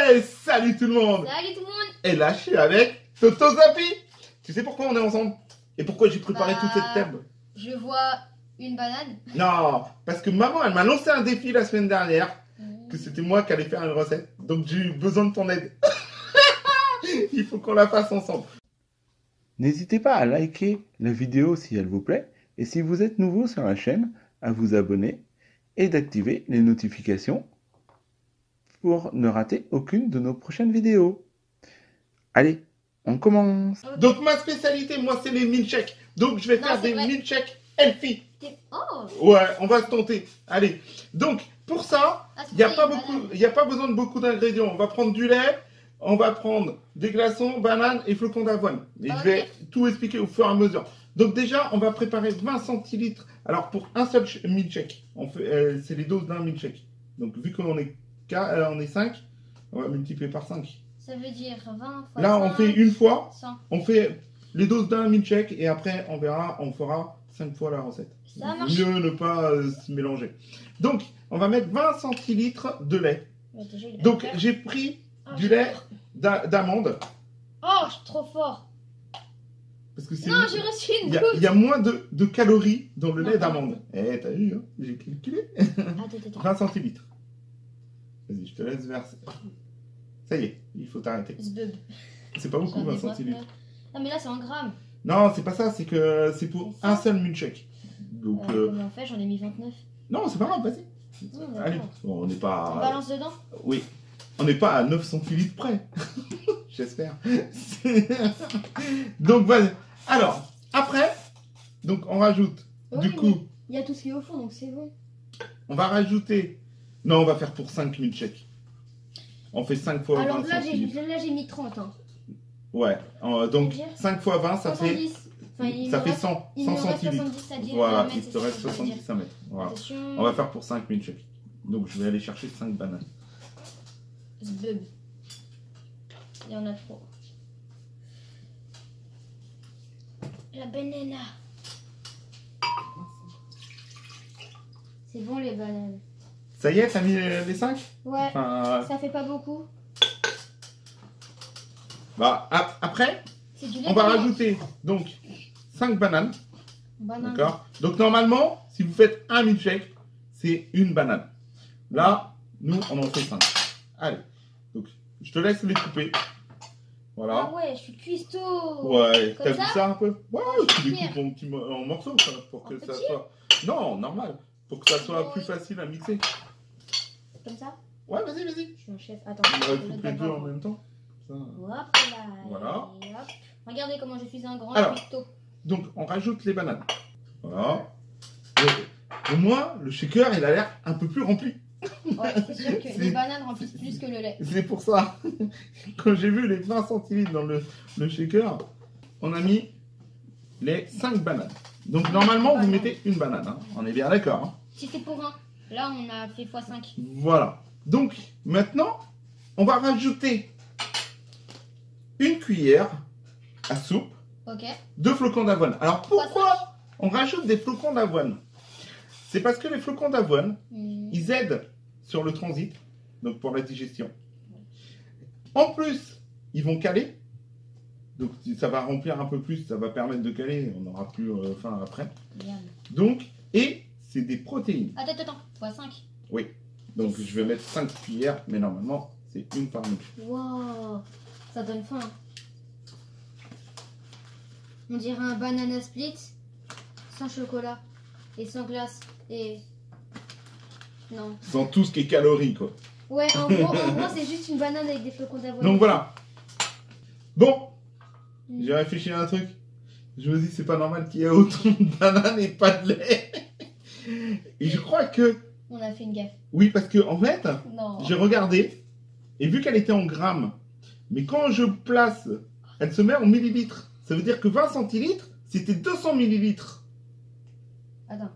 Hey, salut tout le monde! Salut tout le monde! Et là, je suis avec Toto Zapi! Tu sais pourquoi on est ensemble? Et pourquoi j'ai préparé toute cette table? Je vois une banane. Non, parce que maman, elle m'a lancé un défi la semaine dernière, que c'était moi qui allais faire une recette. Donc j'ai eu besoin de ton aide. Il faut qu'on la fasse ensemble. N'hésitez pas à liker la vidéo si elle vous plaît. Et si vous êtes nouveau sur la chaîne, à vous abonner et d'activer les notifications pour ne rater aucune de nos prochaines vidéos. Allez, on commence. Okay. Donc ma spécialité, moi, c'est les milkshakes. Donc je vais faire des milkshakes healthy. Oh. Ouais, on va se tenter. Allez. Donc pour ça, il n'y a pas besoin de beaucoup d'ingrédients. On va prendre du lait, on va prendre des glaçons, bananes et flocons d'avoine. Et je vais tout expliquer au fur et à mesure. Donc déjà, on va préparer 20 centilitres. Alors pour un seul milkshake, c'est les doses d'un milkshake. Donc vu qu'on est 5, on va multiplier par 5. Ça veut dire 20 fois Là, 5, on fait une fois, 100. On fait les doses d'un milkshake et après, on fera 5 fois la recette. Ça marche. Mieux ne pas se mélanger. Donc, on va mettre 20 centilitres de lait. Donc, j'ai pris du lait d'amande. Oh, je suis trop fort. Parce que non, j'ai reçu une goutte. Il y a moins de calories dans le lait d'amande. Eh, t'as vu, hein, j'ai calculé. 20 centilitres. Vas-y, je te laisse verser. Ça y est, il faut t'arrêter. C'est pas beaucoup, 20 centilitres. Non, mais là, c'est en grammes. Non, c'est pas ça, c'est que c'est pour un seul milkshake. Donc, comment on fait? J'en ai mis 29. Non, c'est pas grave, vas-y. Allez, bon, on n'est pas... On balance dedans? Oui. On n'est pas à 9 centilitres près. J'espère. Donc, vas-y. Alors, après, donc on rajoute, du coup... Il y a tout ce qui est au fond, donc c'est bon. On va rajouter... Non, on va faire pour 5 milkshakes. On fait 5 fois 20 Alors là, j'ai mis 30. Hein. Ouais, donc 5 fois 20, ça 70. fait 100 centilitres. Voilà, il te reste 70 à mettre. Voilà. On va faire pour 5 milkshakes. Donc je vais aller chercher 5 bananes. Zbub. Il y en a trop. La banane. C'est bon les bananes. Ça y est, t'as mis les 5? Ouais, enfin, ça fait pas beaucoup. Bah, après, on va rajouter donc 5 bananes. D'accord. Donc normalement, si vous faites un milkshake, c'est une banane. Là, nous, on en fait 5. Allez, donc je te laisse les couper. Voilà. Ah ouais, je suis cuistot. Ouais, t'as vu ça un peu? Ouais, tu découpes en morceaux pour que ça soit... Non, normal. Pour que ça soit plus facile à mixer. Comme ça? Ouais, vas-y. Je suis un chef. Attends. On va couper les deux en même temps. Ça. Hop là. Voilà. Hop. Regardez comment je suis un grand cuistot. Donc, on rajoute les bananes. Voilà. Au moins, le shaker, il a l'air un peu plus rempli. Ouais, c'est sûr que les bananes remplissent plus que le lait. C'est pour ça. Quand j'ai vu les 20 centilitres dans le shaker, on a mis les 5 bananes. Donc, normalement, vous mettez une banane. Hein. On est bien d'accord. Hein. Si c'est pour un. Là, on a fait x5. Voilà. Donc, maintenant, on va rajouter une cuillère à soupe de flocons d'avoine. Alors, pourquoi on rajoute des flocons d'avoine? C'est parce que les flocons d'avoine, ils aident sur le transit, donc pour la digestion. En plus, ils vont caler. Donc, ça va remplir un peu plus, ça va permettre de caler. On n'aura plus faim après. Donc, et c'est des protéines. Attends, x5. Oui. Donc, je vais mettre 5 cuillères, mais normalement, c'est une par milkshake. Wow, ça donne faim. On dirait un banana split sans chocolat et sans glace et... Non. Sans tout ce qui est calories, quoi. Ouais, en gros c'est juste une banane avec des flocons d'avoine. Donc, voilà. Bon, j'ai réfléchi à un truc. Je me dis, c'est pas normal qu'il y ait autant de bananes et pas de lait. Et je crois que... On a fait une gaffe. Oui, parce que en fait, j'ai regardé, et vu qu'elle était en grammes, mais quand je place, elle se met en millilitres. Ça veut dire que 20 centilitres, c'était 200 millilitres. Attends,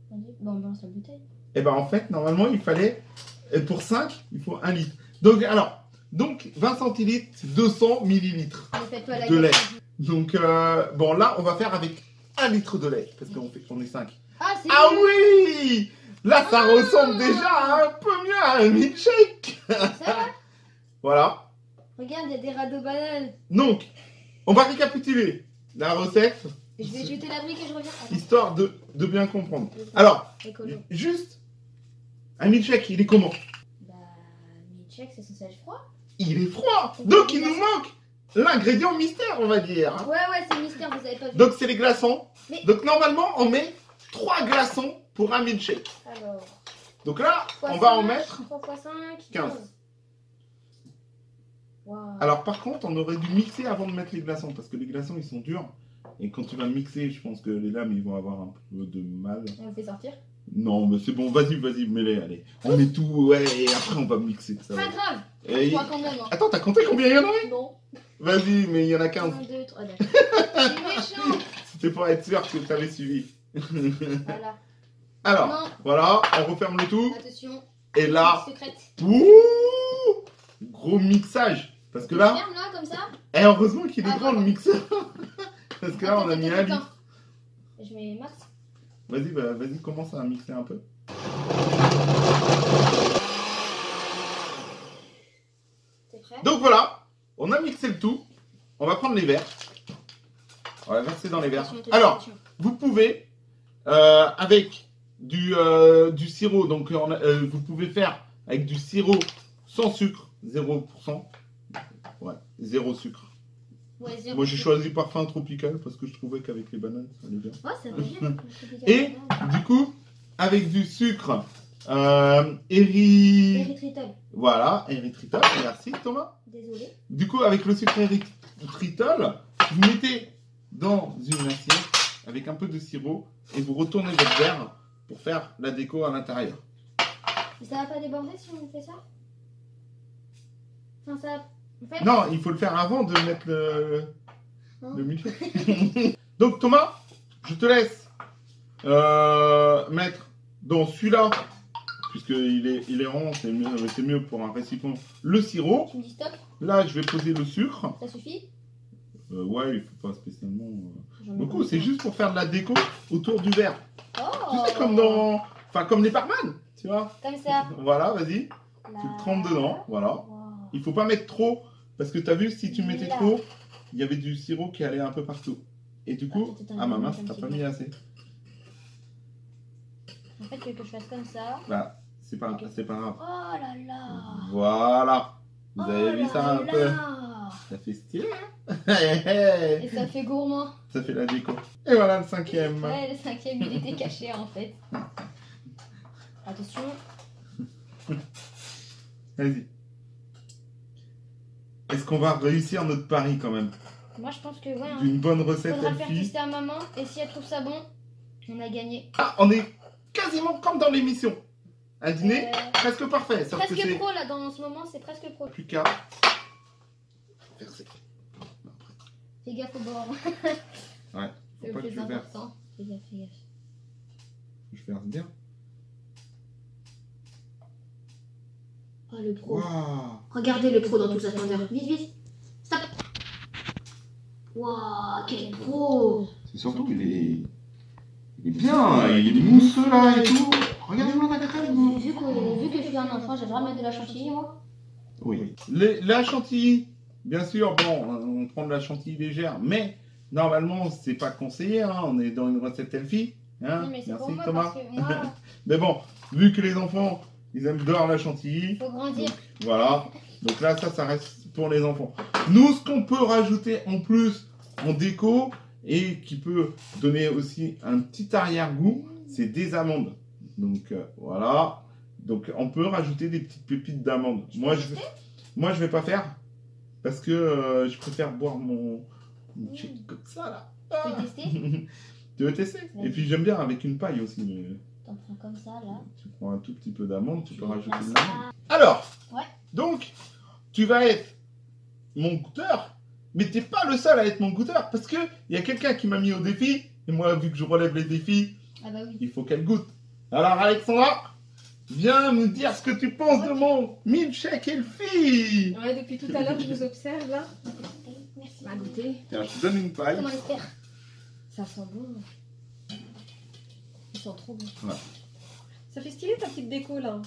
bon, on balance la bouteille. Et ben en fait, normalement, il fallait, pour 5, il faut 1 litre. Donc, alors, 20 centilitres, c'est 200 millilitres de lait. Donc, bon, là, on va faire avec 1 litre de lait, parce qu'on est 5. Ah oui! Là, ça ressemble déjà un peu mieux à un milkshake. Voilà. Regarde, il y a des radeaux bananes. Donc, on va récapituler la recette, Je vais jeter la brique et je reviens. Attends. histoire de bien comprendre. Alors, Écolo. juste, un milkshake, il est comment? Bah, milkshake, c'est censé être froid. Il est froid. Donc, il nous manque l'ingrédient mystère, on va dire. Ouais, c'est mystère, vous avez pas vu. Donc, c'est les glaçons. Mais- Donc, normalement, on met 3 glaçons pour un milkshake. Alors, Donc là, fois on va en 5, mettre 3 x 5, 15. 15. Wow. Alors par contre, on aurait dû mixer avant de mettre les glaçons, parce que les glaçons, ils sont durs. Et quand tu vas mixer, je pense que les lames, ils vont avoir un peu de mal. On le fait sortir. Non, mais c'est bon, vas-y, mets-les, allez. On met tout, ouais, et après on va mixer. Ça va. Pas grave. Et- Je crois quand même. Hein. Attends, t'as compté combien il y en avait? Non. Vas-y, mais il y en a 15. 1, 2, 3, d'accord. C'est méchant. C'était pour être sûr que t'avais suivi. Voilà. Alors, Non. voilà, on referme le tout. Attention. Et là, Secrète. ouh, gros mixage. Parce que là, Ferme là, comme ça. et heureusement qu'il est Ah, grand le pardon. mixeur. Parce que là, on a mis un litre. Je mets max. Vas-y, bah, vas-y, commence à mixer un peu. T'es prêt? Donc voilà, on a mixé le tout. On va prendre les verres. On va verser dans les verres. Attention, Alors, vous pouvez, avec du sirop, donc vous pouvez faire avec du sirop sans sucre, 0%. Ouais, 0 sucre. Ouais, 0. Moi j'ai choisi parfum tropical parce que je trouvais qu'avec les bananes ça allait bien. Ouais, ça va bien. Et du coup, avec du sucre, Érythritol. voilà, érythritol, merci Thomas. Désolé. Du coup, avec le sucre érythritol, vous mettez dans une assiette avec un peu de sirop et vous retournez votre verre pour faire la déco à l'intérieur. Mais ça va pas déborder si on fait ça? Enfin, ça. En fait, Non, il faut le faire avant de mettre hein. le milkshake. Donc Thomas, je te laisse mettre dans celui-là, puisqu'il est rond, c'est mieux pour un récipient, le sirop. Tu me dis stop, Là, je vais poser le sucre. ça suffit? Ouais, il faut pas spécialement J'en ai beaucoup, pas c'est besoin. juste pour faire de la déco autour du verre. Oh. Tu sais, comme dans... Enfin, comme les barman, tu vois. Comme ça. Voilà, vas-y, tu Là. le trempes dedans, voilà. Wow. Il faut pas mettre trop, parce que tu as vu, si tu mettais Là. trop, il y avait du sirop qui allait un peu partout. Et du coup, Ah, c'était un ah ma peu mince, comme t'as petit pas peu. mis assez. En fait, tu veux que je fasse comme ça? Bah, c'est pas, Ok. c'est pas grave. Oh là là. Voilà. Vous Oh avez vu là ça un peu? là. Ça fait stylé, hein? Et ça fait gourmand. Ça fait la déco. Et voilà le 5e. Ouais, le 5e, il était caché en fait. Attention. Vas-y. Est-ce qu'on va réussir notre pari quand même? Moi, je pense que ouais. Hein. D'une bonne recette Faudra le faire Elfie. tester à maman. Et si elle trouve ça bon, on a gagné. Ah, on est quasiment comme dans l'émission. Un dîner presque parfait. Sauf que Presque c'est pro là, dans ce moment, c'est presque pro. plus qu'à verser. Fais gaffe au bord. Ouais. C'est le pas que plus tu verses. important. Fais gaffe, fais gaffe. Je verse bien. Oh, le pro. Waouh. Regardez le pro dans toute sa splendeur. Vite, vite. Stop. Waouh, quel pro. C'est surtout qu'il est... Il est bien, il est mousseux là et tout. Regardez-moi la crème. Vu que je suis un enfant, j'ai le droit de mettre de la chantilly, moi. Oui. La chantilly, bien sûr, bon, on prend de la chantilly légère, mais normalement, c'est pas conseillé, hein, on est dans une recette Elfie. Hein. Oui, mais c'est pour Merci moi Thomas. parce que moi, Mais bon, vu que les enfants, ils aiment dehors la chantilly, faut grandir. voilà. Donc là, ça reste pour les enfants. Nous, ce qu'on peut rajouter en plus en déco et qui peut donner aussi un petit arrière-goût, c'est des amandes. Donc voilà. Donc on peut rajouter des petites pépites d'amandes. Moi, je vais pas faire parce que je préfère boire mon shake comme ça là. Tu peux tester? Tu veux tester? Vas-y. Et puis j'aime bien avec une paille aussi. Mais... T'en prends comme ça, là. Tu prends un tout petit peu d'amande, tu peux rajouter Comme une ça. amande. Alors, Ouais. donc, tu vas être mon goûteur, mais t'es pas le seul à être mon goûteur, parce que il y a quelqu'un qui m'a mis au défi, et moi, vu que je relève les défis, Ah bah oui. il faut qu'elle goûte. Alors, Alexandra, viens me dire ce que tu penses de mon milkshake Elfie. Ouais, depuis tout à l'heure, je vous observe là. Merci. On va goûter. Tiens, je te donne une paille. Comment l'espère? Ça sent bon. Ils sont trop bons. Ça fait stylé ta petite déco là.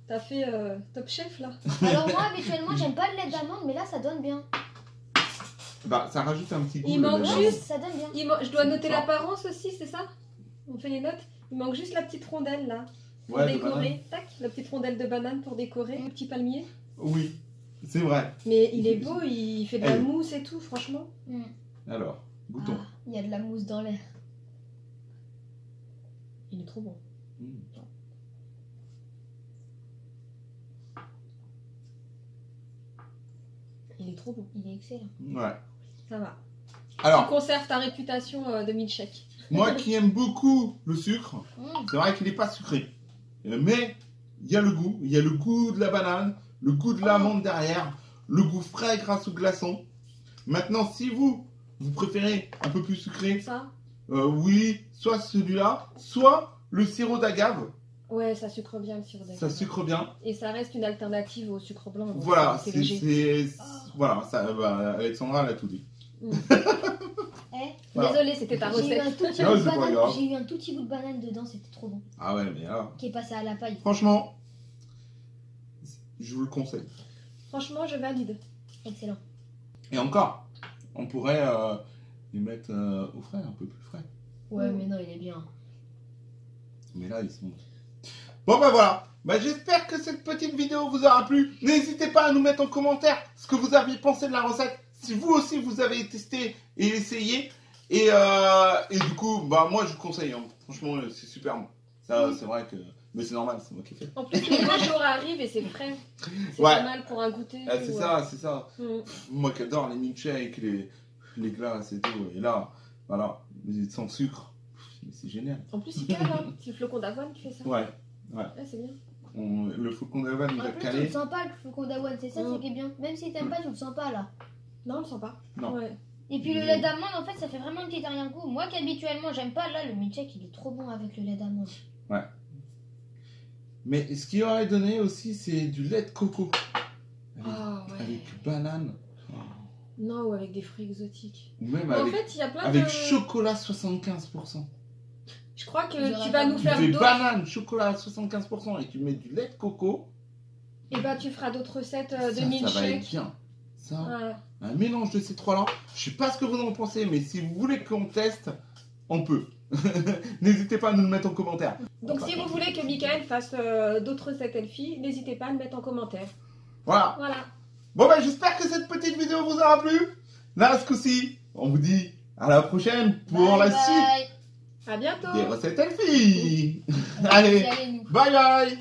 T'as fait Top Chef là. Alors moi, habituellement, j'aime pas le lait d'amande, mais là, ça donne bien. Bah, ça rajoute un petit goût. Il manque le- juste- Ça donne bien. Je dois noter l'apparence aussi, c'est ça? On fait les notes. Il manque juste la petite rondelle là. Pour Ouais, de décorer. banane. Tac, la petite rondelle de banane pour décorer. Le petit palmier. Oui, c'est vrai. Mais il est beau, il fait de la Eh. mousse et tout, franchement. Alors, goûtons. Ah, il y a de la mousse dans l'air. Il est trop bon. Mm. Il est trop bon. Il est excellent. Ouais. Ça va. Alors, Tu conserves ta réputation de milkshake. moi qui aime beaucoup le sucre, Mmh. c'est vrai qu'il n'est pas sucré. Mais il y a le goût. Il y a le goût de la banane, le goût de l'amande derrière, le goût frais grâce au glaçon. Maintenant, si vous préférez un peu plus sucré, Ça? oui, soit celui-là, soit le sirop d'agave. Ouais, ça sucre bien le sirop d'agave. Ça sucre bien. Et ça reste une alternative au sucre blanc. donc Voilà, c'est léger. voilà, ça, bah, Alexandra l'a tout dit. Eh, Voilà. Désolée, c'était ta j'ai eu recette. un tout petit Non, bout de c'est pas banane. grave. J'ai eu un tout petit bout de banane dedans, c'était trop bon. Ah ouais, mais là, Qui est passé à la paille. franchement, je vous le conseille. Franchement, je valide. Excellent. Et encore, on pourrait les mettre au frais, un peu plus frais. Ouais, mais non, il est bien. Mais là, ils sont... Bon, bah voilà. Bah, j'espère que cette petite vidéo vous aura plu. N'hésitez pas à nous mettre en commentaire ce que vous avez pensé de la recette. Si vous aussi, vous avez testé et essayé. Et du coup, bah, moi, je vous conseille. Hein. Franchement, c'est super bon. Ça, c'est vrai que... Mais c'est normal, c'est moi qui ai fait. En plus, le beau jour arrive et c'est frais. C'est Ouais. pas mal pour un goûter. Ah, c'est ou, ça, c'est ça. Mm. Moi qui adore les milkshakes, les glaces et tout. Et là, voilà, sans sucre. Mais c'est génial. En plus, il cale, hein. C'est le flocon d'avoine qui fait ça. Ouais. Ouais, c'est bien. Le faucon d'Havane il En va plus, tu le caler. sens pas le flocon d'avoine, c'est ça Mm. c'est qui est bien. Même si t'aimes pas, tu le sens pas là. Non, on le sent pas. Non. Ouais. Et puis le lait d'amande, en fait, ça fait vraiment un petit arrière-goût. Moi qui habituellement j'aime pas, là le milkshake il est trop bon avec le lait d'amande. Mais ce qu'il aurait donné aussi, c'est du lait de coco. Avec, Ah ouais. avec banane. Non, ou avec des fruits exotiques. Ou même Mais en avec, fait, il y a plein avec de. chocolat 75%. Je crois que J'aurais tu vas pas nous dit. faire Tu fais d'autres. banane, chocolat à 75% et tu mets du lait de coco. Et bah, tu feras d'autres recettes de ça va être milkshake. bien. Ça, Ouais. un mélange de ces trois-là. Je sais pas ce que vous en pensez, mais si vous voulez qu'on teste, on peut. N'hésitez pas à nous le mettre en commentaire. Donc, si vous voulez que Michael fasse d'autres recettes Elfie, n'hésitez pas à le mettre en commentaire. Voilà. Voilà. Bon ben j'espère que cette petite vidéo vous aura plu. Là ce coup-ci, on vous dit à la prochaine pour la suite À bientôt. des recettes Elfie. Allez, Allez, nous. bye bye.